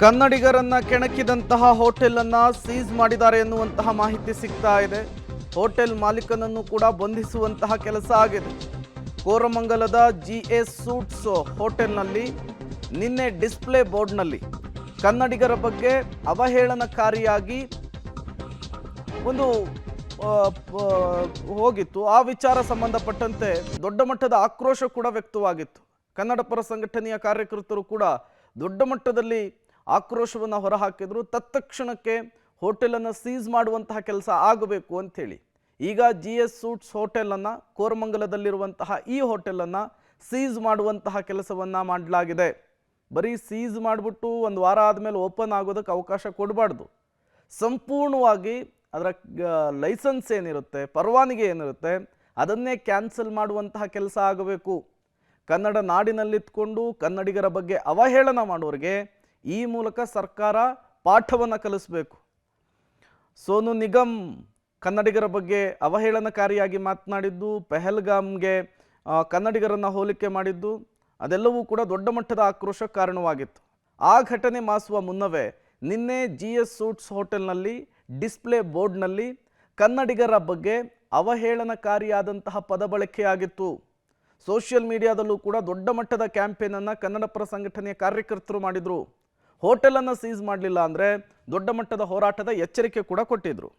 ಕನ್ನಡಿಗರನ್ನ ಕೆಣಕಿದಂತಹ hotel ಅನ್ನ seize ಮಾಡಿದ್ದಾರೆ ಎನ್ನುವಂತಹ ಮಾಹಿತಿ ಸಿಗ್ತಾ ಇದೆ. ಹೋಟೆಲ್ ಮಾಲೀಕನನ್ನು ಕೂಡ ಬಂಧಿಸುವಂತಹ ಕೆಲಸ ಆಗಿದೆ. ಕೋರಮಂಗಲದ GS ಸೂಟ್ಸ್ ಹೋಟೆಲ್ನಲ್ಲಿ ನಿನ್ನೆ ಡಿಸ್ಪ್ಲೇ ಬೋರ್ಡ್ನಲ್ಲಿ ಕನ್ನಡಿಗರ ಬಗ್ಗೆ ಅವಹೇಳನಕಾರಿಯಾಗಿ ಒಂದು ಹೋಗಿತ್ತು. ಆ ವಿಚಾರ ಸಂಬಂಧಪಟ್ಟಂತೆ ದೊಡ್ಡ ಮಟ್ಟದ ಆಕ್ರೋಶ ಕೂಡ ವ್ಯಕ್ತವಾಗಿತ್ತು. ಕನ್ನಡ ಪರ ಸಂಘಟನೆಯ ಕಾರ್ಯಕರ್ತರು ಕೂಡ ದೊಡ್ಡ ಮಟ್ಟದಲ್ಲಿ ಆಕ್ರೋಶವನ್ನು ಹೊರಹಾಕಿದ್ರು. ತತ್ಕ್ಷಣಕ್ಕೆ ಹೋಟೆಲನ್ನು ಸೀಸ್ ಮಾಡುವಂತಹ ಕೆಲಸ ಆಗಬೇಕು ಅಂಥೇಳಿ ಈಗ GS ಸೂಟ್ಸ್ ಹೋಟೆಲನ್ನು, ಕೋರಮಂಗಲದಲ್ಲಿರುವಂತಹ ಈ ಹೋಟೆಲನ್ನು ಸೀಸ್ ಮಾಡುವಂತಹ ಕೆಲಸವನ್ನು ಮಾಡಲಾಗಿದೆ. ಬರೀ ಸೀಸ್ ಮಾಡಿಬಿಟ್ಟು ಒಂದು ವಾರ ಆದಮೇಲೆ ಓಪನ್ ಆಗೋದಕ್ಕೆ ಅವಕಾಶ ಕೊಡಬಾರ್ದು. ಸಂಪೂರ್ಣವಾಗಿ ಅದರ ಲೈಸೆನ್ಸ್ ಏನಿರುತ್ತೆ, ಪರವಾನಗಿ ಏನಿರುತ್ತೆ, ಅದನ್ನೇ ಕ್ಯಾನ್ಸಲ್ ಮಾಡುವಂತಹ ಕೆಲಸ ಆಗಬೇಕು. ಕನ್ನಡ ನಾಡಿನಲ್ಲಿತ್ಕೊಂಡು ಕನ್ನಡಿಗರ ಬಗ್ಗೆ ಅವಹೇಳನ ಮಾಡೋರಿಗೆ ಈ ಮೂಲಕ ಸರ್ಕಾರ ಪಾಠವನ್ನು ಕಲಿಸಬೇಕು. ಸೋನು ನಿಗಮ್ ಕನ್ನಡಿಗರ ಬಗ್ಗೆ ಅವಹೇಳನಕಾರಿಯಾಗಿ ಮಾತನಾಡಿದ್ದು, ಪೆಹಲ್ಗಾಮ್ಗೆ ಕನ್ನಡಿಗರನ್ನು ಹೋಲಿಕೆ ಮಾಡಿದ್ದು, ಅದೆಲ್ಲವೂ ಕೂಡ ದೊಡ್ಡ ಮಟ್ಟದ ಆಕ್ರೋಶಕ್ಕೆ ಕಾರಣವಾಗಿತ್ತು. ಆ ಘಟನೆ ಮಾಸುವ ಮುನ್ನವೇ ನಿನ್ನೆ GS ಸೂಟ್ಸ್ ಹೋಟೆಲ್ನಲ್ಲಿ ಡಿಸ್ಪ್ಲೇ ಬೋರ್ಡ್ನಲ್ಲಿ ಕನ್ನಡಿಗರ ಬಗ್ಗೆ ಅವಹೇಳನಕಾರಿಯಾದಂತಹ ಪದ ಬಳಕೆಯಾಗಿತ್ತು. ಸೋಷಿಯಲ್ ಮೀಡಿಯಾದಲ್ಲೂ ಕೂಡ ದೊಡ್ಡ ಮಟ್ಟದ ಕ್ಯಾಂಪೇನನ್ನು ಕನ್ನಡ ಪರ ಸಂಘಟನೆಯ ಕಾರ್ಯಕರ್ತರು ಮಾಡಿದರು. ಹೋಟೆಲನ್ನು ಸೀಸ್ ಮಾಡಲಿಲ್ಲ ಅಂದರೆ ದೊಡ್ಡ ಮಟ್ಟದ ಹೋರಾಟದ ಎಚ್ಚರಿಕೆ ಕೂಡ ಕೊಟ್ಟಿದ್ರು.